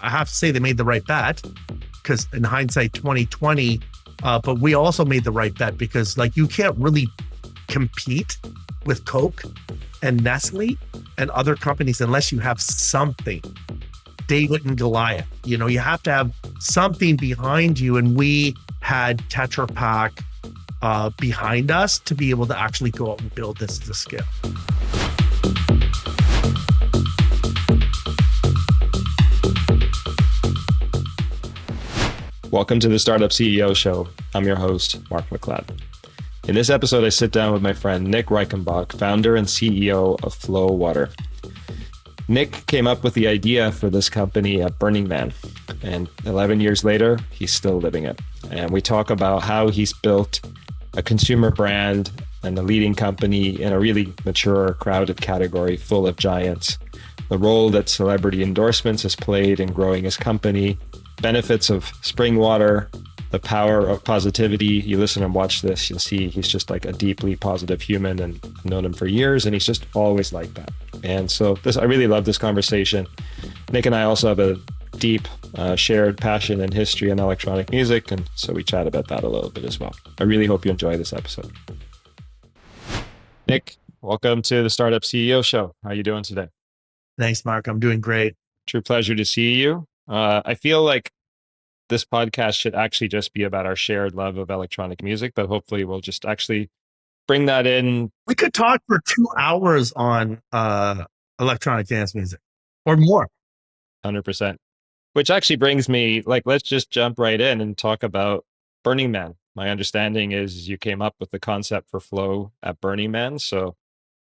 I have to say they made the right bet, because in hindsight 2020, but we also made the right bet because like you can't really compete with Coke and Nestle and other companies unless you have something. David and Goliath, you know, you have to have something behind you. And we had Tetra Pak behind us to be able to actually go out and build this to scale. Welcome to the Startup CEO Show. I'm your host, Mark MacLeod. In this episode, I sit down with my friend Nick Reichenbach, founder and CEO of Flowwater. Nick came up with the idea for this company at Burning Man, and 11 years later, he's still living it. And we talk about how he's built a consumer brand and a leading company in a really mature, crowded category full of giants, the role that celebrity endorsements has played in growing his company, benefits of spring water, the power of positivity. You listen and watch this, you'll see he's just like a deeply positive human, and I've known him for years, and he's just always like that. And so I really love this conversation. Nick and I also have a deep shared passion and history in electronic music, and so we chat about that a little bit as well. I really hope you enjoy this episode. Nick, welcome to the Startup CEO Show. How are you doing today? Thanks, Mark. I'm doing great. True pleasure to see you. I feel like this podcast should actually just be about our shared love of electronic music, but hopefully we'll just actually bring that in. We could talk for 2 hours on electronic dance music or more. 100%. Which actually brings me, let's just jump right in and talk about Burning Man. My understanding is you came up with the concept for Flow at Burning Man. So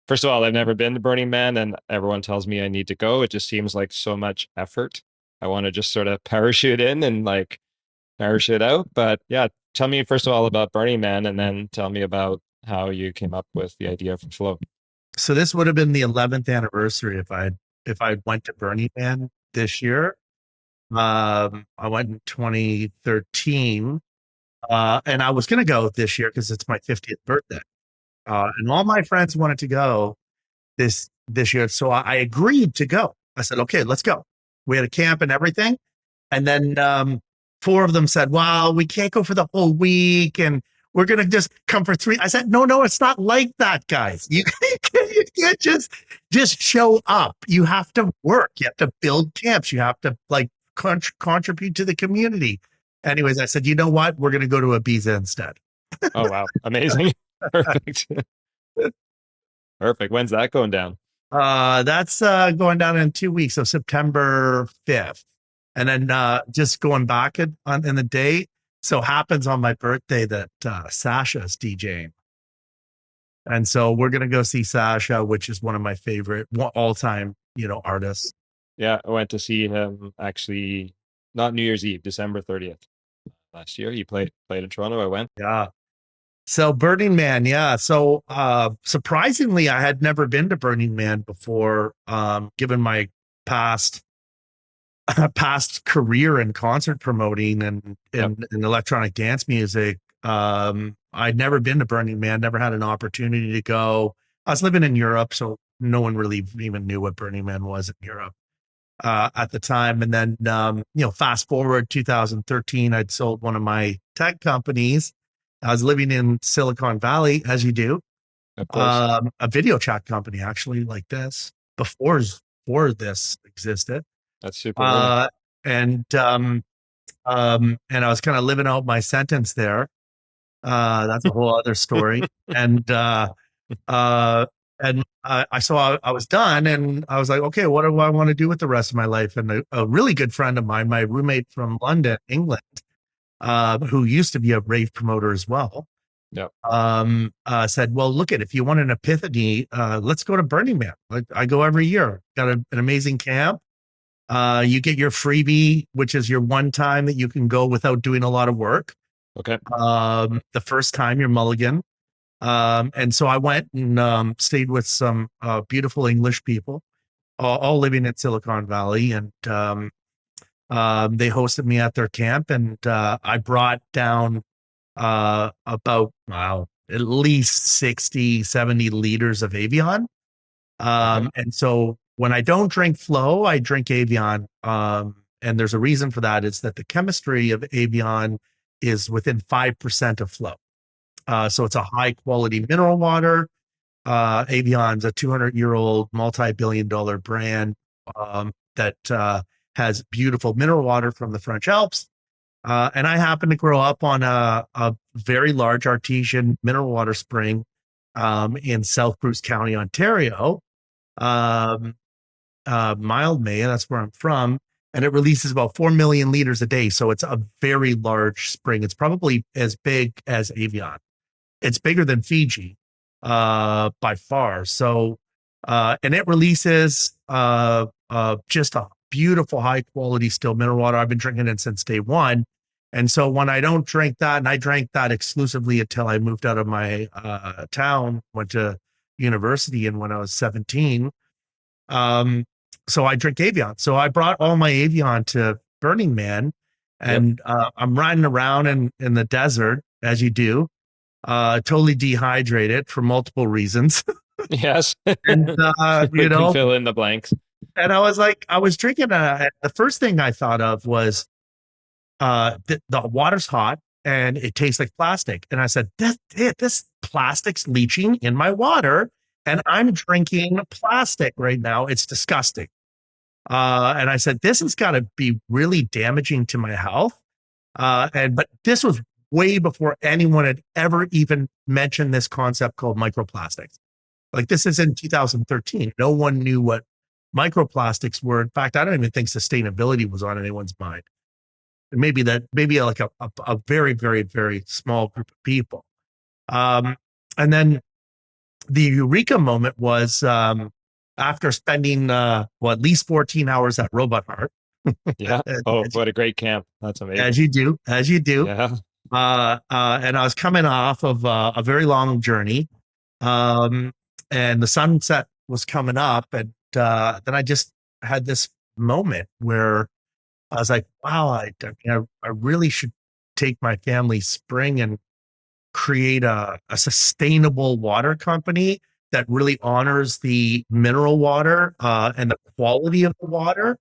first of all, I've never been to Burning Man, and everyone tells me I need to go. It just seems like so much effort. I want to just sort of parachute in and parachute out. But yeah, tell me first of all about Burning Man, and then tell me about how you came up with the idea for Flow. So this would have been the 11th anniversary if I went to Burning Man this year. I went in 2013, and I was going to go this year because it's my 50th birthday. And all my friends wanted to go this year. So I agreed to go. I said, okay, let's go. We had a camp and everything. And then 4 of them said, well, we can't go for the whole week and we're going to just come for 3. I said, no, it's not like that, guys. You can't just show up. You have to work. You have to build camps. You have to contribute to the community. Anyways, I said, you know what? We're going to go to Ibiza instead. Oh, wow. Amazing. Perfect. Perfect. When's that going down? That's going down in 2 weeks, so September 5th. And then just going back in the day, so happens on my birthday that Sasha's DJing. And so we're going to go see Sasha, which is one of my favorite all-time, artists. Yeah, I went to see him actually, not New Year's Eve, December 30th last year. He played in Toronto. I went. Yeah. So Burning Man, yeah. So surprisingly, I had never been to Burning Man before, given my past career in concert promoting and in electronic dance music. I'd never been to Burning Man, never had an opportunity to go. I was living in Europe, so no one really even knew what Burning Man was in Europe at the time. And then, fast forward 2013, I'd sold one of my tech companies. I was living in Silicon Valley, as you do, a video chat company, actually, like this, before this existed. That's super. And I was kind of living out my sentence there. That's a whole other story. And I saw I was done, and I was like, okay, what do I want to do with the rest of my life? And a really good friend of mine, my roommate from London, England, who used to be a rave promoter as well, said, well, look if you want an epiphany, let's go to Burning Man. I go every year. Got an amazing camp. You get your freebie, which is your one time that you can go without doing a lot of work. Okay. The first time you're mulligan. And so I went and stayed with some beautiful English people, all living in Silicon Valley. And they hosted me at their camp, and I brought down about, at least 60, 70 liters of Evian. And so when I don't drink Flow, I drink Evian. And there's a reason for that. It's that the chemistry of Evian is within 5% of Flow. So it's a high quality mineral water. Evian's a 200-year-old multi-billion-dollar brand that has beautiful mineral water from the French Alps. And I happen to grow up on a very large artesian mineral water spring in South Bruce County, Ontario. Mildmay, that's where I'm from, and it releases about 4 million liters a day. So it's a very large spring. It's probably as big as Evian. It's bigger than Fiji by far. So, and it releases just a beautiful, high quality still mineral water. I've been drinking it since day one. And so when I don't drink that, and I drank that exclusively until I moved out of my town, went to university, and when I was 17, so I drink Evian. So I brought all my Evian to Burning Man, and I'm riding around in the desert, as you do, totally dehydrated for multiple reasons. Yes. And, We can fill in the blanks. And I was like, I was drinking, the first thing I thought of was, the water's hot and it tastes like plastic. And I said, this plastic's leaching in my water, and I'm drinking plastic right now. It's disgusting. And I said, this has got to be really damaging to my health. But this was way before anyone had ever even mentioned this concept called microplastics. Like, this is in 2013. No one knew what microplastics were. In fact, I don't even think sustainability was on anyone's mind. And maybe like a very, very, very small group of people. And then the eureka moment was after spending at least 14 hours at Robot Heart. Yeah. Oh, what a great camp. That's amazing. As you do. Yeah. And I was coming off of a very long journey. And the sunset was coming up. And then I just had this moment where I was like, wow, I really should take my family spring and create a sustainable water company that really honors the mineral water and the quality of the water,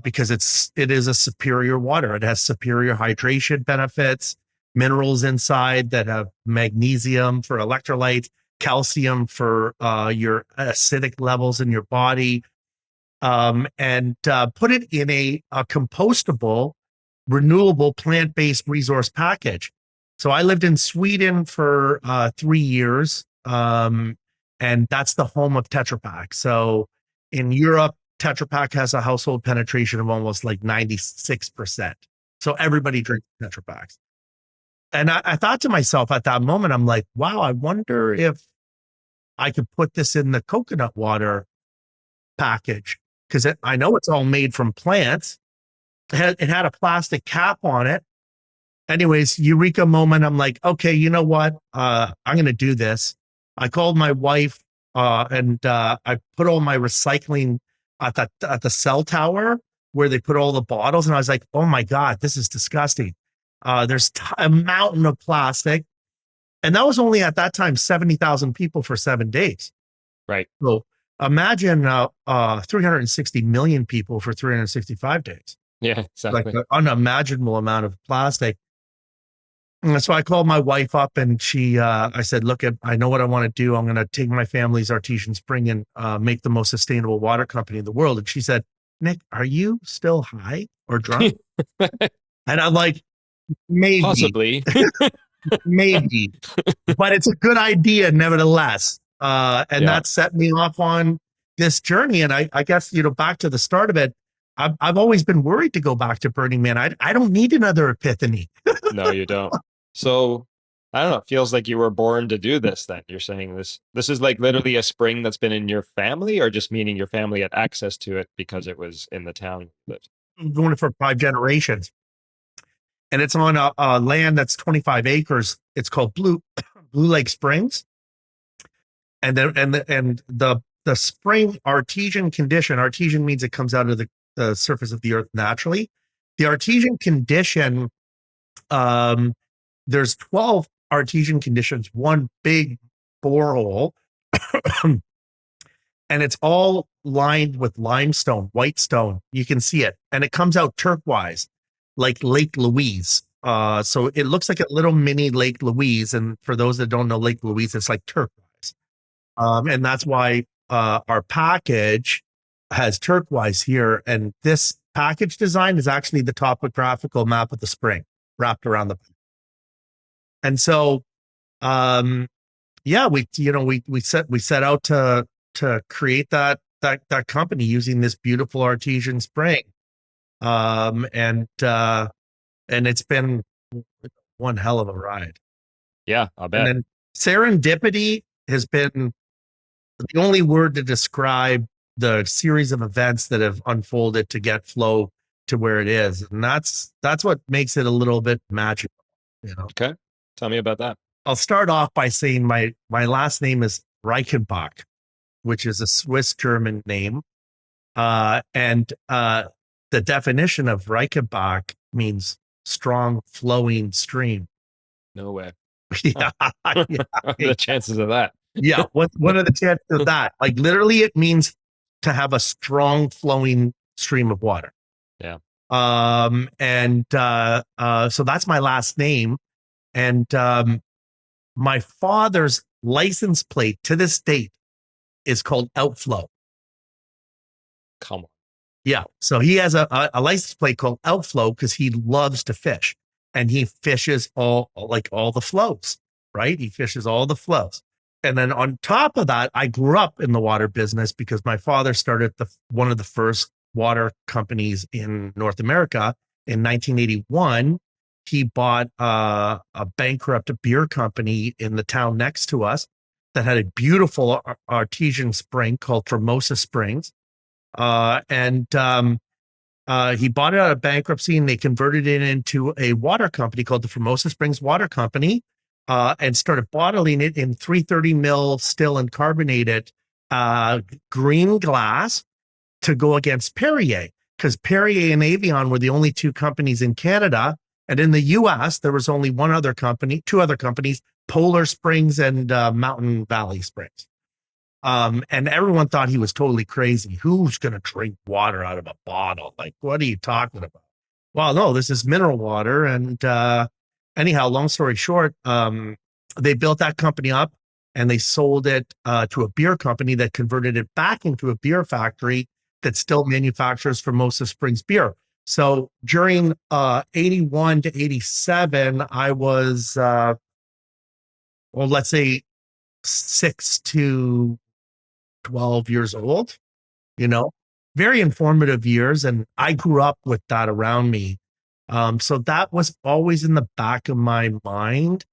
because it is a superior water. It has superior hydration benefits, minerals inside that have magnesium for electrolytes, calcium for your acidic levels in your body, and put it in a compostable, renewable, plant-based resource package. So I lived in Sweden for 3 years, and that's the home of Tetra Pak. So in Europe, Tetra Pak has a household penetration of almost like 96%. So everybody drinks Tetra Paks. And I thought to myself at that moment, I'm like, wow, I wonder if I could put this in the coconut water package, because I know it's all made from plants. It had a plastic cap on it. Anyways, eureka moment. I'm like, okay, you know what? I'm going to do this. I called my wife and I put all my recycling at the cell tower where they put all the bottles. And I was like, oh my God, this is disgusting. There's a mountain of plastic. And that was only at that time, 70,000 people for 7 days. Right. So imagine 360 million people for 365 days. Yeah, exactly. Like an unimaginable amount of plastic. And so I called my wife up, and I said, look, I know what I want to do. I'm going to take my family's Artesian Spring and make the most sustainable water company in the world. And she said, Nick, are you still high or drunk? And I'm like, maybe. Possibly. Maybe. But it's a good idea nevertheless. And that set me off on this journey. And I guess, back to the start of it, I've always been worried to go back to Burning Man. I don't need another epiphany. No, you don't. So I don't know. It feels like you were born to do this then. You're saying this is like literally a spring that's been in your family, or just meaning your family had access to it because it was in the town you lived? I'm doing it for 5 generations. And it's on a land that's 25 acres. It's called Blue Lake Springs. And the spring artesian condition, artesian means it comes out of the surface of the earth naturally. The artesian condition, there's 12 artesian conditions, one big borehole. and it's all lined with limestone, white stone. You can see it, and it comes out turquoise, like Lake Louise. So it looks like a little mini Lake Louise. And for those that don't know Lake Louise, it's like turquoise. And that's why our package has turquoise here. And this package design is actually the topographical map of the spring wrapped around the. And so, yeah, we set out to create that company using this beautiful artesian spring. And it's been one hell of a ride. Yeah, I'll bet. And then serendipity has been the only word to describe the series of events that have unfolded to get Flow to where it is. And that's what makes it a little bit magical, you know. Okay. Tell me about that. I'll start off by saying my last name is Reichenbach, which is a Swiss German name. And the definition of Reichenbach means strong flowing stream. No way. Yeah, yeah. The chances of that. Yeah. What are the chances of that? Like literally it means to have a strong flowing stream of water. Yeah. So that's my last name. And my father's license plate to this date is called Outflow. Come on. Yeah. So he has a license plate called Outflow because he loves to fish, and he fishes all the flows, right? He fishes all the flows. And then on top of that, I grew up in the water business because my father started one of the first water companies in North America in 1981. He bought a bankrupt beer company in the town next to us that had a beautiful artesian spring called Formosa Springs. He bought it out of bankruptcy, and they converted it into a water company called the Formosa Springs Water Company, and started bottling it in 330 mil still and carbonated green glass to go against Perrier, because Perrier and Evian were the only two companies in Canada. And in the US, there was only two other companies, Polar Springs and Mountain Valley Springs. And everyone thought he was totally crazy. Who's going to drink water out of a bottle? Like, what are you talking about? Well, no, this is mineral water. And anyhow, long story short, they built that company up and they sold it to a beer company that converted it back into a beer factory that still manufactures Formosa Springs beer. So during 81 to 87, I was, let's say 6 to 12 years old, very informative years. And I grew up with that around me. So that was always in the back of my mind,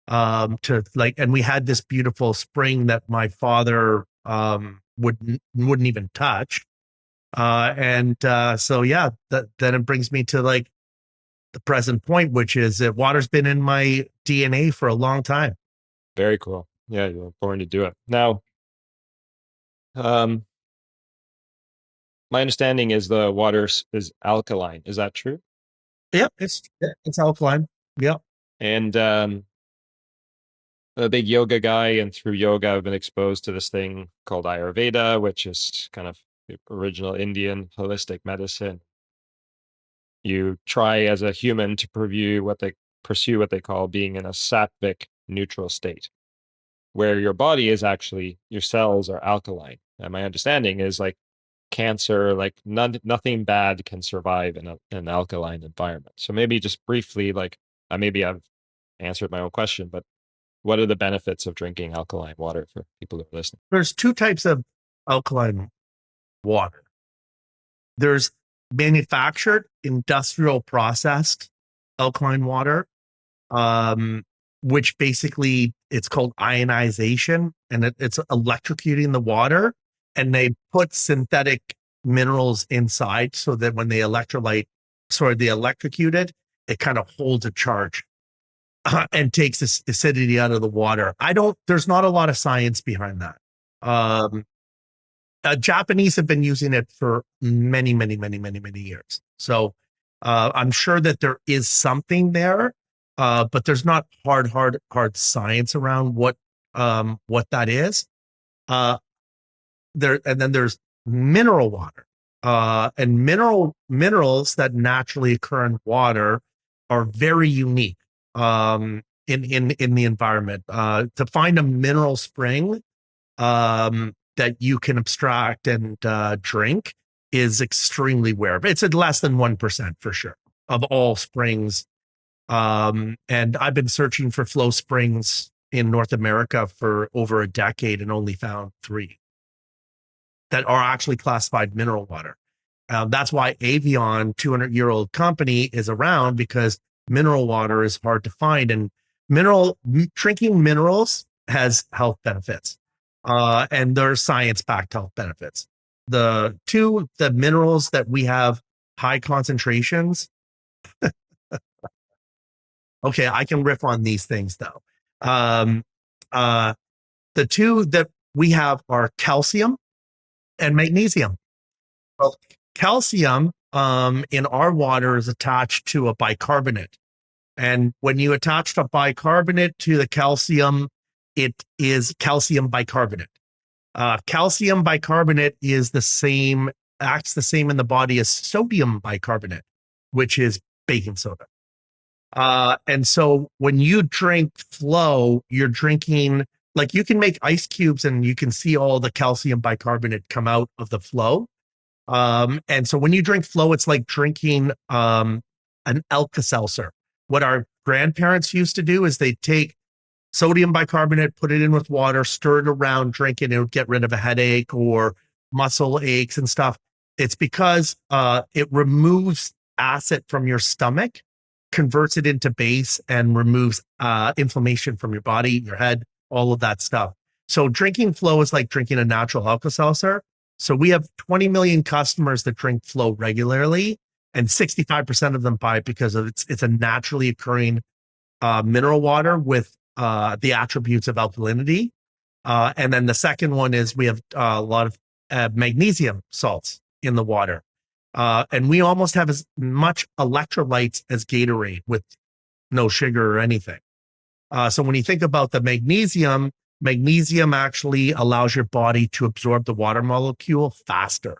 and we had this beautiful spring that my father wouldn't even touch. So yeah, then it brings me to like the present point, which is that water's been in my DNA for a long time. Very cool. Yeah, you were born to do it. Now, my understanding is the water is alkaline. Is that true? Yeah, it's alkaline. Yeah. And I'm a big yoga guy, and through yoga, I've been exposed to this thing called Ayurveda, which is kind of the original Indian holistic medicine. You try as a human to pursue what they call being in a sattvic neutral state, where your body is actually, your cells are alkaline. And my understanding is like cancer, like nothing bad can survive in an alkaline environment. So maybe just briefly, like maybe I've answered my own question, but what are the benefits of drinking alkaline water for people who are listening? There's two types of alkaline water. There's manufactured, industrial processed alkaline water, which basically it's called ionization, and it's electrocuting the water, and they put synthetic minerals inside so that when they electrocute it, it kind of holds a charge and takes the acidity out of the water. There's not a lot of science behind that. Japanese have been using it for many, many, many, many, many years. So I'm sure that there is something there, but there's not hard science around what that is. and then there's mineral water. And minerals that naturally occur in water are very unique in the environment. To find a mineral spring that you can abstract and drink is extremely rare. It's at less than 1% for sure of all springs. And I've been searching for flow springs in North America for over a decade and only found 3 that are actually classified mineral water. That's why Avion, 200-year-old company, is around, because mineral water is hard to find, and drinking minerals has health benefits, and there's science-backed health benefits. The minerals that we have high concentrations. Okay, I can riff on these things though. The 2 that we have are calcium and magnesium. Well, calcium in our water is attached to a bicarbonate. And when you attach a bicarbonate to the calcium, it is calcium bicarbonate. Calcium bicarbonate acts the same in the body as sodium bicarbonate, which is baking soda. And so when you drink Flow, you're drinking, like, you can make ice cubes and you can see all the calcium bicarbonate come out of the Flow. And so when you drink Flow, it's like drinking an Alka-Seltzer. What our grandparents used to do is they'd take sodium bicarbonate, put it in with water, stir it around, drink it, and it would get rid of a headache or muscle aches and stuff. It's because it removes acid from your stomach, converts it into base, and removes inflammation from your body, your head, all of that stuff. So drinking Flow is like drinking a natural Alka-Seltzer. So we have 20 million customers that drink Flow regularly, and 65% of them buy it because of it's a naturally occurring mineral water with the attributes of alkalinity. And then the second one is we have a lot of magnesium salts in the water. And we almost have as much electrolytes as Gatorade with no sugar or anything. So when you think about the magnesium actually allows your body to absorb the water molecule faster.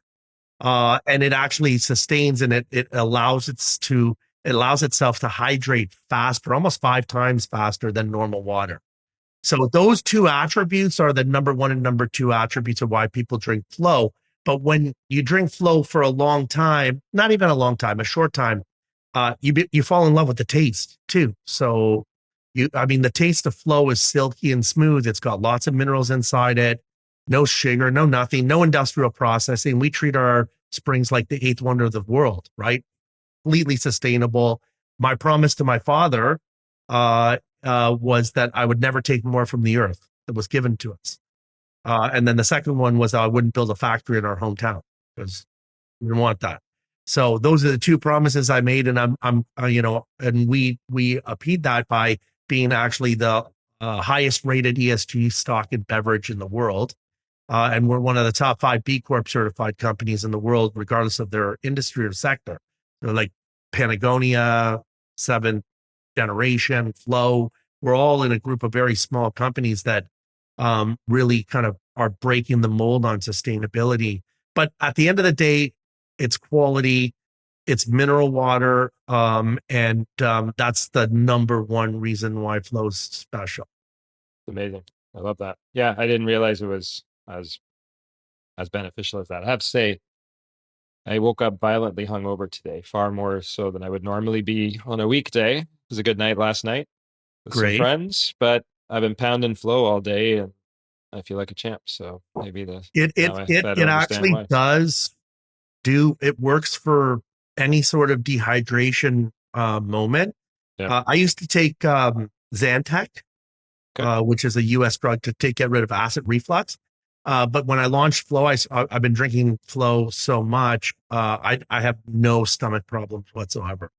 And it actually sustains, and it allows itself to hydrate faster, almost 5 times faster than normal water. So those 2 attributes are the number 1 and number 2 attributes of why people drink Flow. But when you drink Flow for a long time, not even a long time, a short time, you fall in love with the taste too. So the taste of Flow is silky and smooth. It's got lots of minerals inside it, no sugar, no nothing, no industrial processing. We treat our springs like the 8th wonder of the world, right? Completely sustainable. My promise to my father was that I would never take more from the earth that was given to us. And then the second one was I wouldn't build a factory in our hometown because we didn't want that. So those are the 2 promises I made, and and we appeased that by being actually the highest rated ESG stock and beverage in the world. And we're one of the top 5 B Corp certified companies in the world, regardless of their industry or sector. They're like Patagonia, 7th Generation, Flow. We're all in a group of very small companies that really kind of are breaking the mold on sustainability. But at the end of the day, it's quality, it's mineral water, and that's the number 1 reason why Flow's special. Amazing. I love that. Yeah, I didn't realize it was as beneficial as that. I have to say, I woke up violently hungover today, far more so than I would normally be on a weekday. It was a good night last night with some friends, but I've been pounding Flow all day and I feel like a champ. So maybe it actually does it works for any sort of dehydration moment. Yeah. I used to take Zantac, which is a US drug to get rid of acid reflux. But when I launched Flow, I've been drinking Flow so much, I have no stomach problems whatsoever.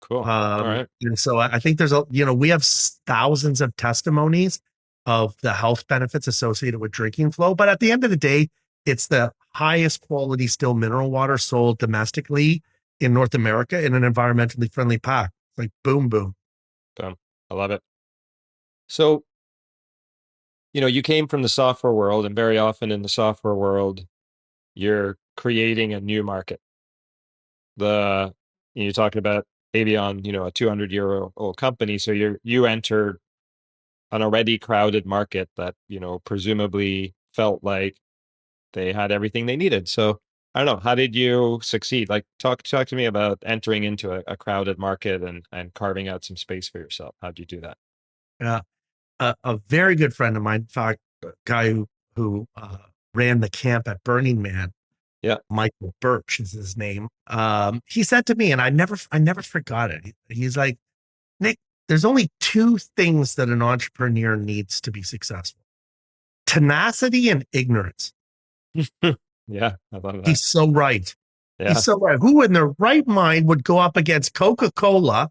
Cool. All right. And so I think there's we have thousands of testimonies of the health benefits associated with drinking Flow. But at the end of the day, it's the highest quality still mineral water sold domestically in North America in an environmentally friendly pack. Like boom, boom. Boom. I love it. So, you came from the software world, and very often in the software world, you're creating a new market. You're talking about Avion, a 200-year-old company. So you entered an already crowded market that, presumably felt like they had everything they needed. So I don't know, how did you succeed? Like talk to me about entering into a crowded market and carving out some space for yourself. How'd you do that? Yeah. A very good friend of mine, in fact, a guy who ran the camp at Burning Man, Yeah. Michael Birch is his name. He said to me, and I never forgot it. He's like, Nick, there's only two things that an entrepreneur needs to be successful: tenacity and ignorance. Yeah, I love that. He's so right. Yeah. He's so right. Who in their right mind would go up against Coca-Cola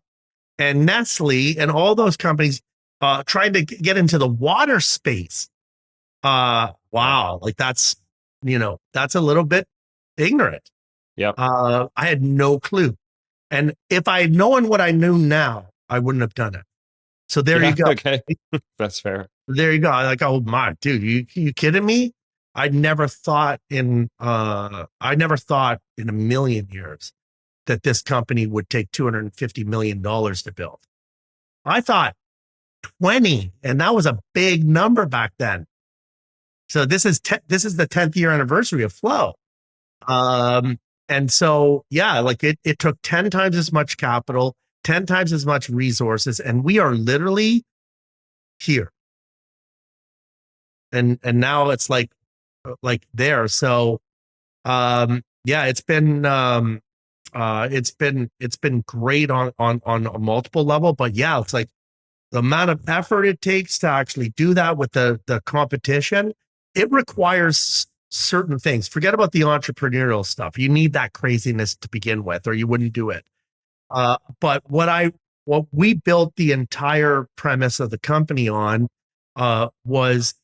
and Nestle and all those companies trying to get into the water space? Wow. Like that's a little bit ignorant. Yep. I had no clue. And if I had known what I knew now, I wouldn't have done it. So there you go. Okay. That's fair. There you go. Like, oh my dude, you kidding me? I never thought in a million years that this company would take $250 million to build. I thought 20, and that was a big number back then. So this is the 10th year anniversary of Flow. And so, yeah, like it took 10 times as much capital, 10 times as much resources, and we are literally here. And now it's like there. So, yeah, it's been great on a multiple level, but yeah, it's like the amount of effort it takes to actually do that with the competition. It requires certain things. Forget about the entrepreneurial stuff. You need that craziness to begin with, or you wouldn't do it. But what we built the entire premise of the company on was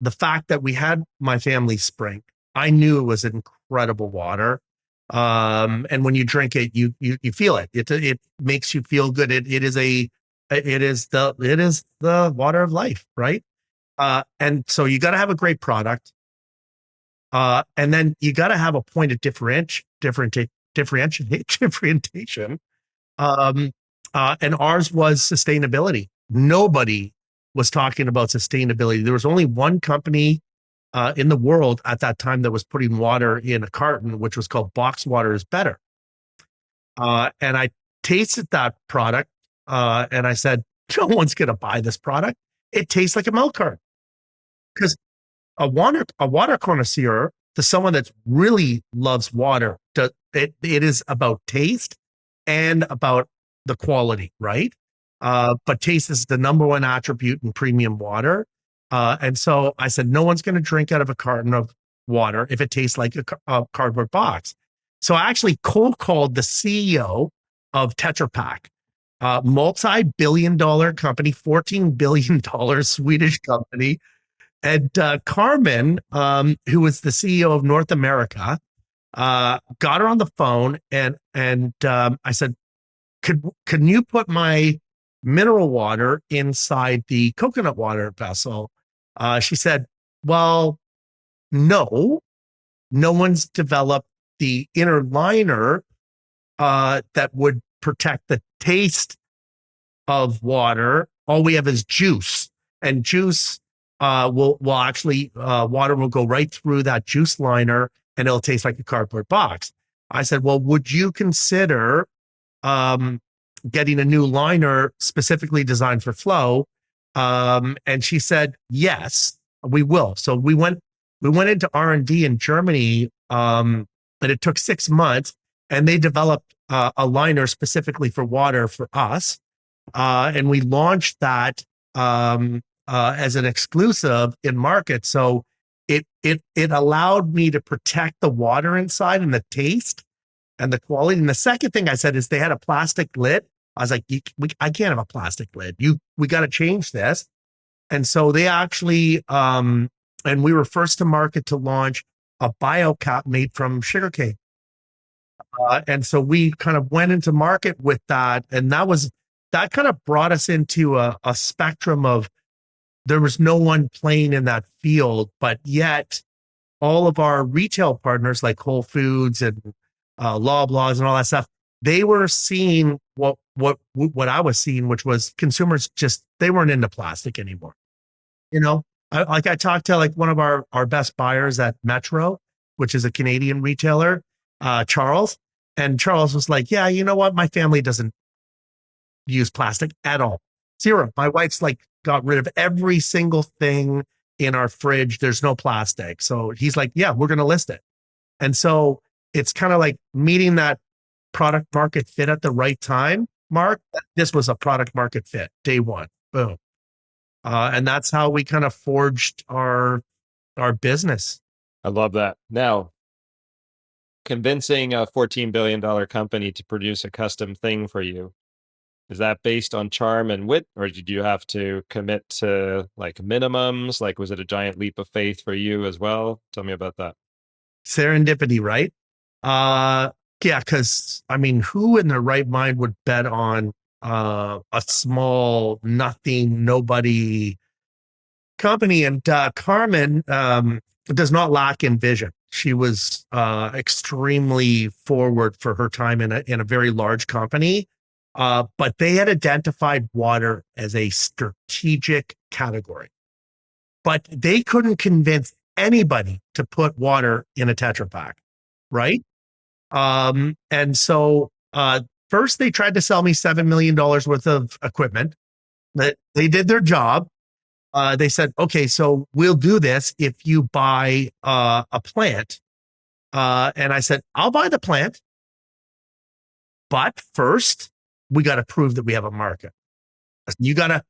the fact that we had my family spring. I knew it was incredible water. And when you drink it, you feel it. It makes you feel good. It is the water of life, right? And so you got to have a great product. And then you got to have a point of differentiation. And ours was sustainability. Nobody was talking about sustainability. There was only one company in the world at that time that was putting water in a carton, which was called Box Water is Better. And I tasted that product and I said, no one's going to buy this product. It tastes like a milk carton. Because a water connoisseur, to someone that really loves water, it is about taste and about the quality, right? But taste is the number one attribute in premium water. And so I said, no one's going to drink out of a carton of water if it tastes like a cardboard box. So I actually cold called the CEO of Tetra Pak, multi-billion-dollar company, $14 billion Swedish company. And Carmen, who was the CEO of North America, got her on the phone and I said, can you put my mineral water inside the coconut water vessel? She said, well, no one's developed the inner liner that would protect the taste of water. All we have is juice, and juice will actually water will go right through that juice liner and it'll taste like a cardboard box. I said, well, would you consider getting a new liner specifically designed for Flow? And she said, yes, we will. So we went into R&D in Germany, and it took 6 months, and they developed a liner specifically for water for us. And we launched that as an exclusive in market. So it allowed me to protect the water inside and the taste and the quality. And the second thing I said is they had a plastic lid. I was like, I can't have a plastic lid. We got to change this. And so they actually, and we were first to market to launch a bio cap made from sugarcane. And so we kind of went into market with that. And that kind of brought us into a spectrum of there was no one playing in that field, but yet all of our retail partners like Whole Foods and Loblaws and all that stuff, they were seeing what I was seeing, which was consumers just, they weren't into plastic anymore. You know, I talked to like one of our best buyers at Metro, which is a Canadian retailer, Charles, and Charles was like, yeah, you know what? My family doesn't use plastic at all. Zero. My wife's like got rid of every single thing in our fridge. There's no plastic. So he's like, yeah, we're going to list it. And so it's kind of like meeting that product market fit at the right time, Mark. This was a product market fit, day one. Boom. And that's how we kind of forged our business. I love that. Now, convincing a $14 billion company to produce a custom thing for you, is that based on charm and wit, or did you have to commit to like minimums? Like, was it a giant leap of faith for you as well? Tell me about that. Serendipity, right? Yeah, because I mean, who in their right mind would bet on a small, nothing, nobody company? And Carmen does not lack in vision. She was extremely forward for her time in a very large company. But they had identified water as a strategic category. But they couldn't convince anybody to put water in a Tetra Pak, right? And so first they tried to sell me $7 million worth of equipment. That they did their job. They said, okay, so we'll do this if you buy a plant. And I said, I'll buy the plant. But first, we got to prove that we have a market. You gotta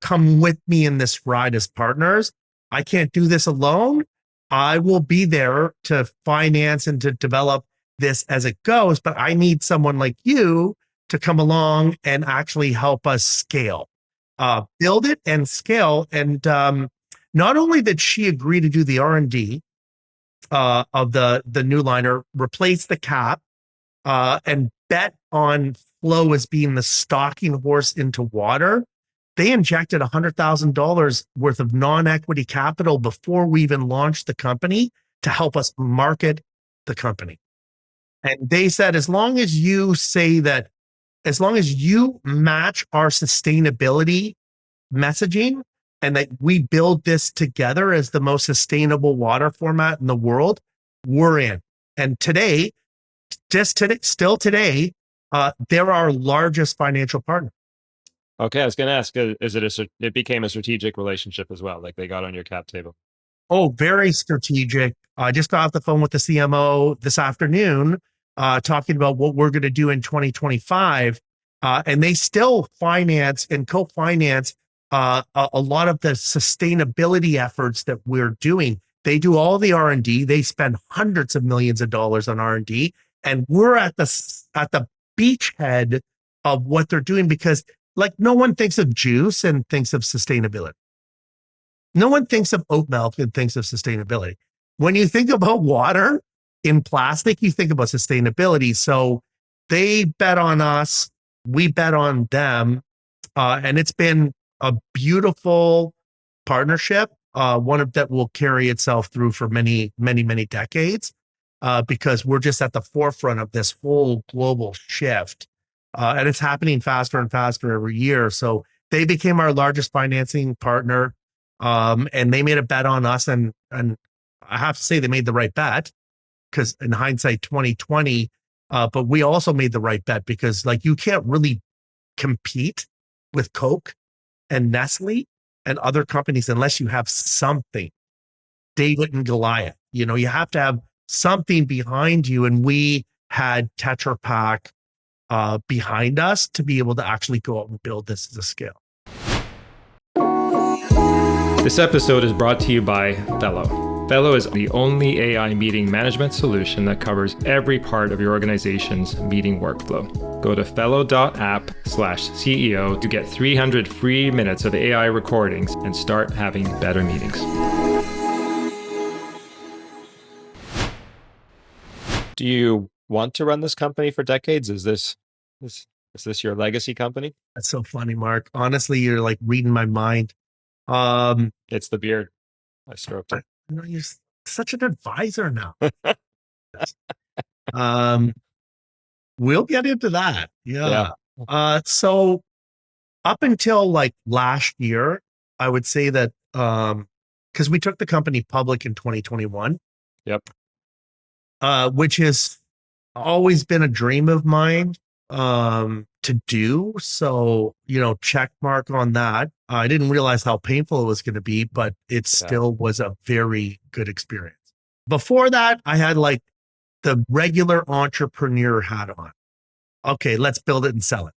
come with me in this ride as partners. I can't do this alone. I will be there to finance and to develop this as it goes, but I need someone like you to come along and actually help us scale, build it and scale. And not only did she agree to do the R&D of the new liner, replace the cap, and bet on Flow as being the stalking horse into water, they injected $100,000 worth of non-equity capital before we even launched the company to help us market the company. And they said, as long as you match our sustainability messaging and that we build this together as the most sustainable water format in the world, we're in. And still today, they're our largest financial partner. Okay, I was going to ask, it became a strategic relationship as well? Like they got on your cap table? Oh, very strategic. I just got off the phone with the CMO this afternoon, talking about what we're going to do in 2025. And they still finance and co-finance a lot of the sustainability efforts that we're doing. They do all the R&D. They spend hundreds of millions of dollars on R&D. And we're at the beachhead of what they're doing, because like no one thinks of juice and thinks of sustainability. No one thinks of oat milk and thinks of sustainability. When you think about water in plastic, you think about sustainability. So they bet on us, we bet on them, and it's been a beautiful partnership, one that will carry itself through for many, many, many decades. Because we're just at the forefront of this whole global shift. And it's happening faster and faster every year. So they became our largest financing partner. And they made a bet on us. And I have to say they made the right bet, because in hindsight, 2020, but we also made the right bet because like you can't really compete with Coke and Nestle and other companies unless you have something. David and Goliath, you have to have something behind you. And we had Tetra Pak behind us to be able to actually go out and build this as a scale. This episode is brought to you by Fellow. Fellow is the only AI meeting management solution that covers every part of your organization's meeting workflow. Go to fellow.app/CEO to get 300 free minutes of AI recordings and start having better meetings. Do you want to run this company for decades? Is this your legacy company? That's so funny, Mark. Honestly, you're like reading my mind. It's the beard. I stroked it. You're such an advisor now. um, we'll get into that. Yeah. So up until like last year, I would say that because we took the company public in 2021. Yep. Which has always been a dream of mine to do. So, check mark on that. I didn't realize how painful it was going to be, but it still was a very good experience. Before that, I had like the regular entrepreneur hat on. Okay, let's build it and sell it.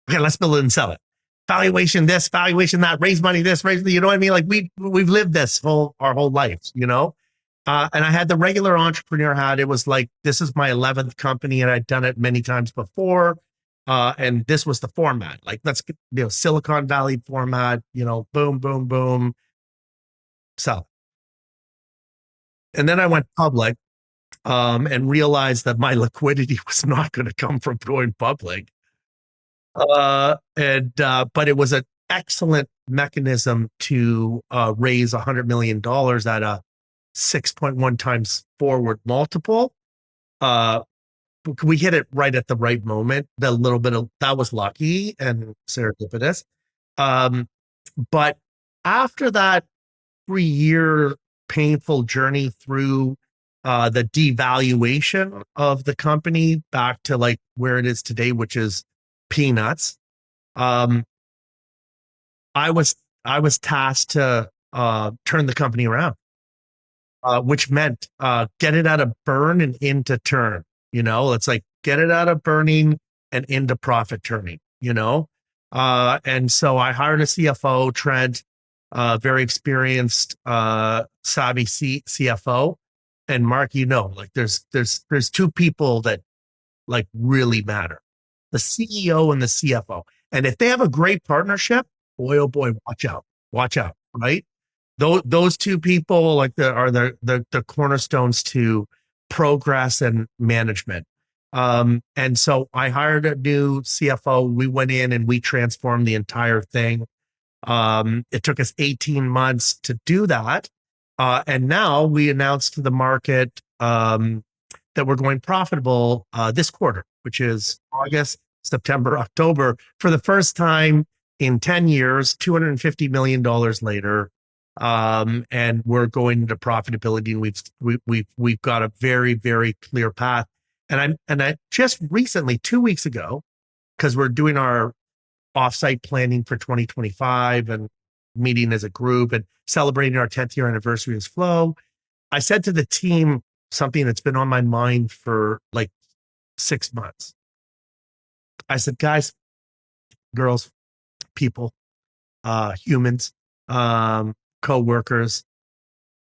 Okay, let's build it and sell it. Valuation this, valuation that, raise money this, you know what I mean? Like we've lived this our whole lives, And I had the regular entrepreneur hat. It was like, this is my 11th company and I'd done it many times before. And this was the format. Like, let's get, Silicon Valley format, boom, boom, boom, sell. And then I went public and realized that my liquidity was not going to come from going public. But it was an excellent mechanism to raise $100 million at a 6.1 times forward multiple. We hit it right at the right moment. The little bit of that was lucky and serendipitous. But after that 3-year painful journey through the devaluation of the company back to like where it is today, which is peanuts. I was tasked to turn the company around, which meant get it out of burn and into turn. It's like get it out of burning and into profit turning. And so I hired a CFO, Trent, very experienced, savvy CFO, and Mark. Like there's two people that like really matter. The CEO and the CFO. And if they have a great partnership, boy, oh boy, watch out, right? Those two people like are the cornerstones to progress and management. And so I hired a new CFO. We went in and we transformed the entire thing. It took us 18 months to do that. And now we announced to the market that we're going profitable this quarter, which is August, September, October, for the first time in 10 years, $250 million later. And we're going into profitability, and we've got a very, very clear path. And I just recently, 2 weeks ago, because we're doing our offsite planning for 2025 and meeting as a group and celebrating our 10th year anniversary as Flow, I said to the team something that's been on my mind for like 6 months. I said, guys, girls, people, humans, co-workers.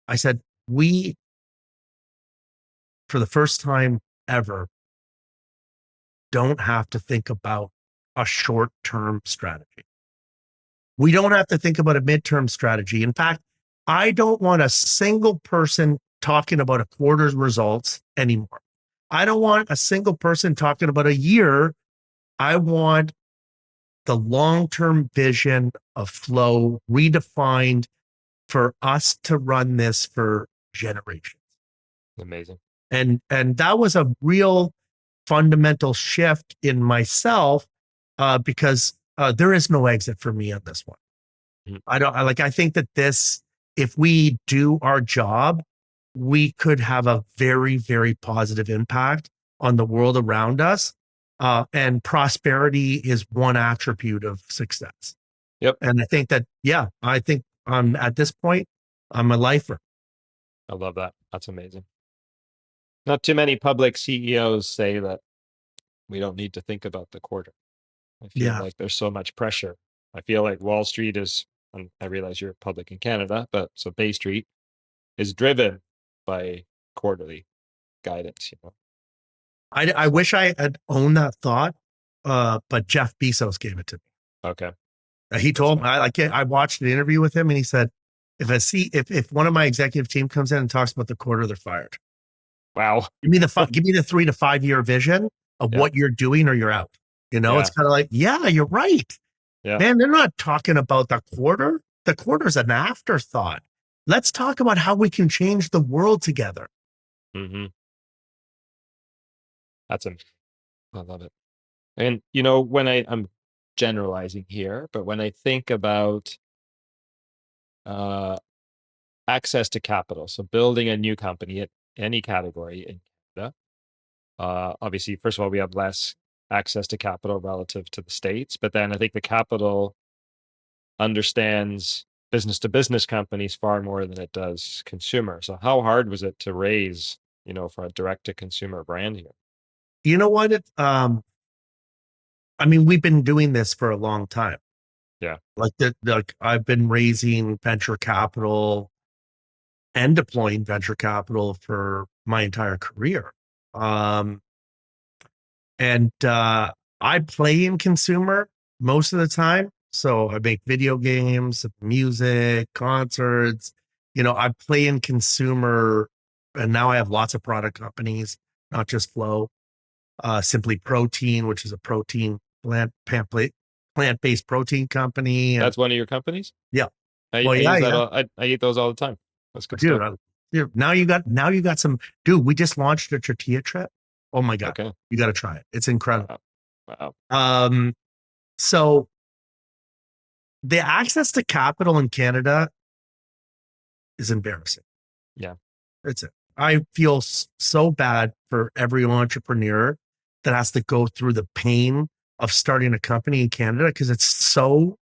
I said, we, for the first time ever, don't have to think about a short-term strategy. We don't have to think about a midterm strategy. In fact, I don't want a single person talking about a quarter's results anymore. I don't want a single person talking about a year. I want the long-term vision of Flow redefined for us to run this for generations. Amazing. And that was a real fundamental shift in myself because there is no exit for me on this one. I think that if we do our job, we could have a very, very positive impact on the world around us. And prosperity is one attribute of success. Yep. And I think that, I think at this point, I'm a lifer. I love that. That's amazing. Not too many public CEOs say that we don't need to think about the quarter. I feel like there's so much pressure. I feel like Wall Street is, and I realize you're public in Canada, but so Bay Street is driven by quarterly guidance, I wish I had owned that thought, but Jeff Bezos gave it to me. Okay. He told me, I watched an interview with him and he said, if one of my executive team comes in and talks about the quarter, they're fired. Wow. Give me the 3 to 5 year vision of what you're doing or you're out. It's kind of like, you're right. Yeah. Man, they're not talking about the quarter. the quarter's an afterthought. Let's talk about how we can change the world together. Mm-hmm. I love it. And you know, when I'm generalizing here, but when I think about uh, access to capital, so building a new company at any category in Canada, obviously, first of all, we have less access to capital relative to the States, but then I think the capital understands business to business companies far more than it does consumer. So how hard was it to raise, you know, for a direct to consumer brand here? You know what? I mean, we've been doing this for a long time. Yeah. Like I've been raising venture capital and deploying venture capital for my entire career. Um, and I play in consumer most of the time. So I make video games, music, concerts. You know, I play in consumer, and now I have lots of product companies, not just Flow. Simply Protein, which is a protein plant-based protein company. And That's one of your companies? yeah, I well, yeah, use that yeah, all. I eat those all the time. That's good dude. stuff. Dude, now you got some, dude. We just launched a tortilla trip. Oh my god, Okay. you got to try it. It's incredible. Wow. Wow. So the access to capital in Canada is embarrassing. Yeah. That's it. I feel so bad for every entrepreneur that has to go through the pain of starting a company in Canada because it's so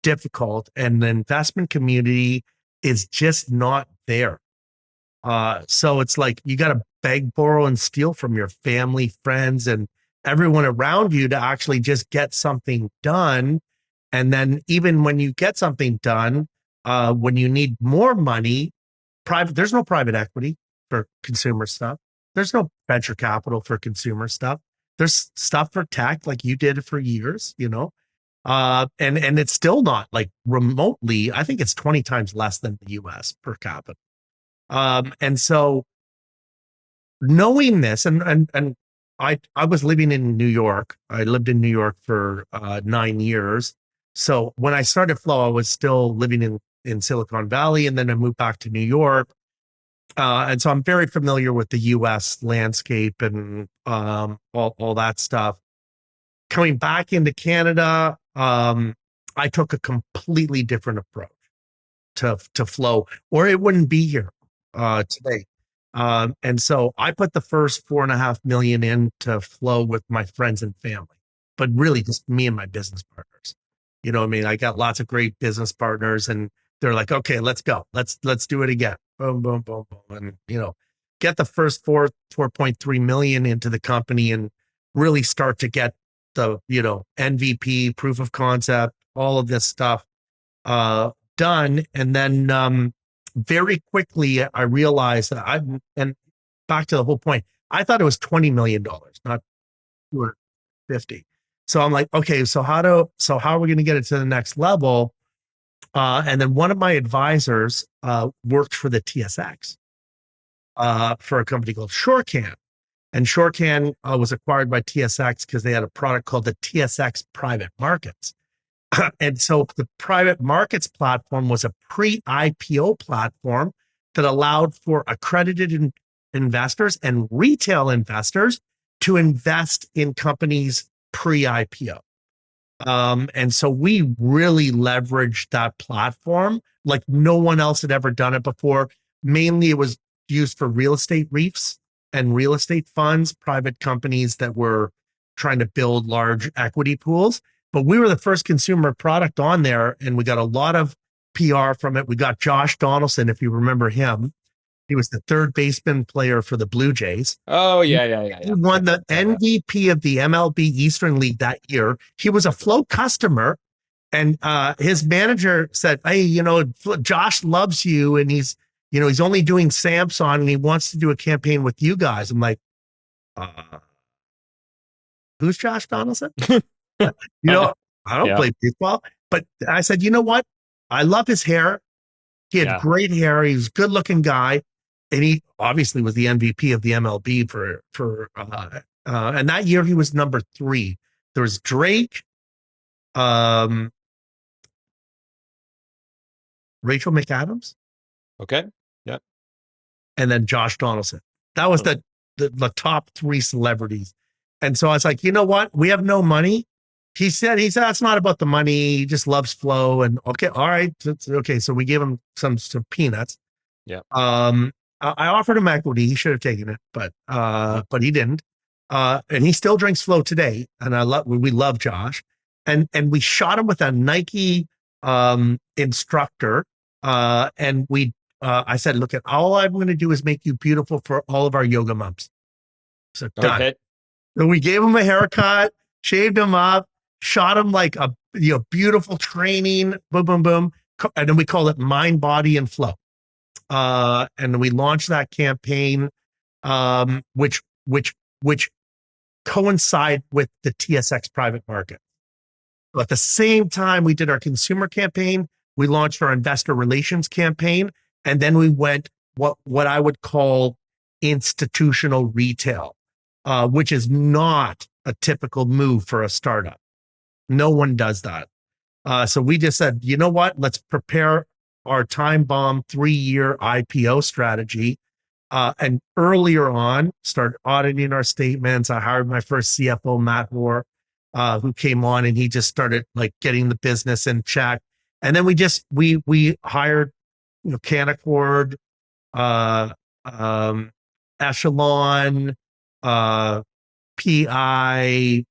difficult and the investment community is just not there. So it's like you got to beg, borrow, and steal from your family, friends, and everyone around you to actually just get something done. And then even when you get something done, when you need more money, there's no private equity for consumer stuff. There's no venture capital for consumer stuff. There's stuff for tech like you did for years, you know. And it's still not like remotely, I think it's 20 times less than the US per capita. And so knowing this and I was living in New York. I lived in New York for 9 years. So when I started Flow, I was still living in Silicon Valley, and then I moved back to New York. And so I'm very familiar with the US landscape and all that stuff. Coming back into Canada, I took a completely different approach to Flow, or it wouldn't be here today. And so I put the first 4.5 million into Flow with my friends and family, but really just me and my business partners. You know what I mean? I got lots of great business partners, and they're like, okay, let's go. Let's do it again. Boom, boom, boom, boom. And get the first 4.3 million into the company and really start to get the, MVP, proof of concept, all of this stuff done. And then very quickly I realized that and back to the whole point, I thought it was $20 million, not 250. So I'm like, okay, so how are we going to get it to the next level? And then one of my advisors worked for the TSX for a company called Shorcan. And Shorcan was acquired by TSX because they had a product called the TSX Private Markets. And so the private markets platform was a pre-IPO platform that allowed for accredited investors and retail investors to invest in companies pre-IPO. And so we really leveraged that platform like no one else had ever done it before. Mainly it was used for real estate REITs and real estate funds, private companies that were trying to build large equity pools. But we were the first consumer product on there, and we got a lot of PR from it. We got Josh Donaldson, if you remember him. He was the third baseman player for the Blue Jays. Oh, yeah. He won the MVP of the MLB Eastern League that year. He was a Flow customer, and his manager said, hey, Josh loves you, and he's only doing Samsung, and he wants to do a campaign with you guys. I'm like, who's Josh Donaldson? I don't play baseball. But I said, you know what? I love his hair. He had great hair. He was a good looking guy. And he obviously was the MVP of the MLB and that year he was number 3. There was Drake, Rachel McAdams, Okay. Yeah. and then Josh Donaldson. That was the top three celebrities. And so I was like, you know what? We have no money. He said, it's not about the money. He just loves flow. And okay, all right. Okay. So we gave him some peanuts. Yeah. I offered him equity. He should have taken it, but he didn't. And he still drinks flow today. And we love Josh. And we shot him with a Nike instructor. And I said, look, at all I'm going to do is make you beautiful for all of our yoga mums. So done. Okay. So we gave him a haircut, shaved him up, shot him like a beautiful training, boom, boom, boom. And then we called it Mind, Body, and Flow. And we launched that campaign, which coincide with the TSX private market. So at the same time we did our consumer campaign, we launched our investor relations campaign, and then we went what I would call institutional retail, which is not a typical move for a startup. No one does that. So we just said, you know what? Let's prepare our time bomb 3-year IPO strategy. And earlier on, start auditing our statements. I hired my first CFO, Matt Moore, who came on, and he just started like getting the business in check. And then we hired, Canaccord, Echelon, PI,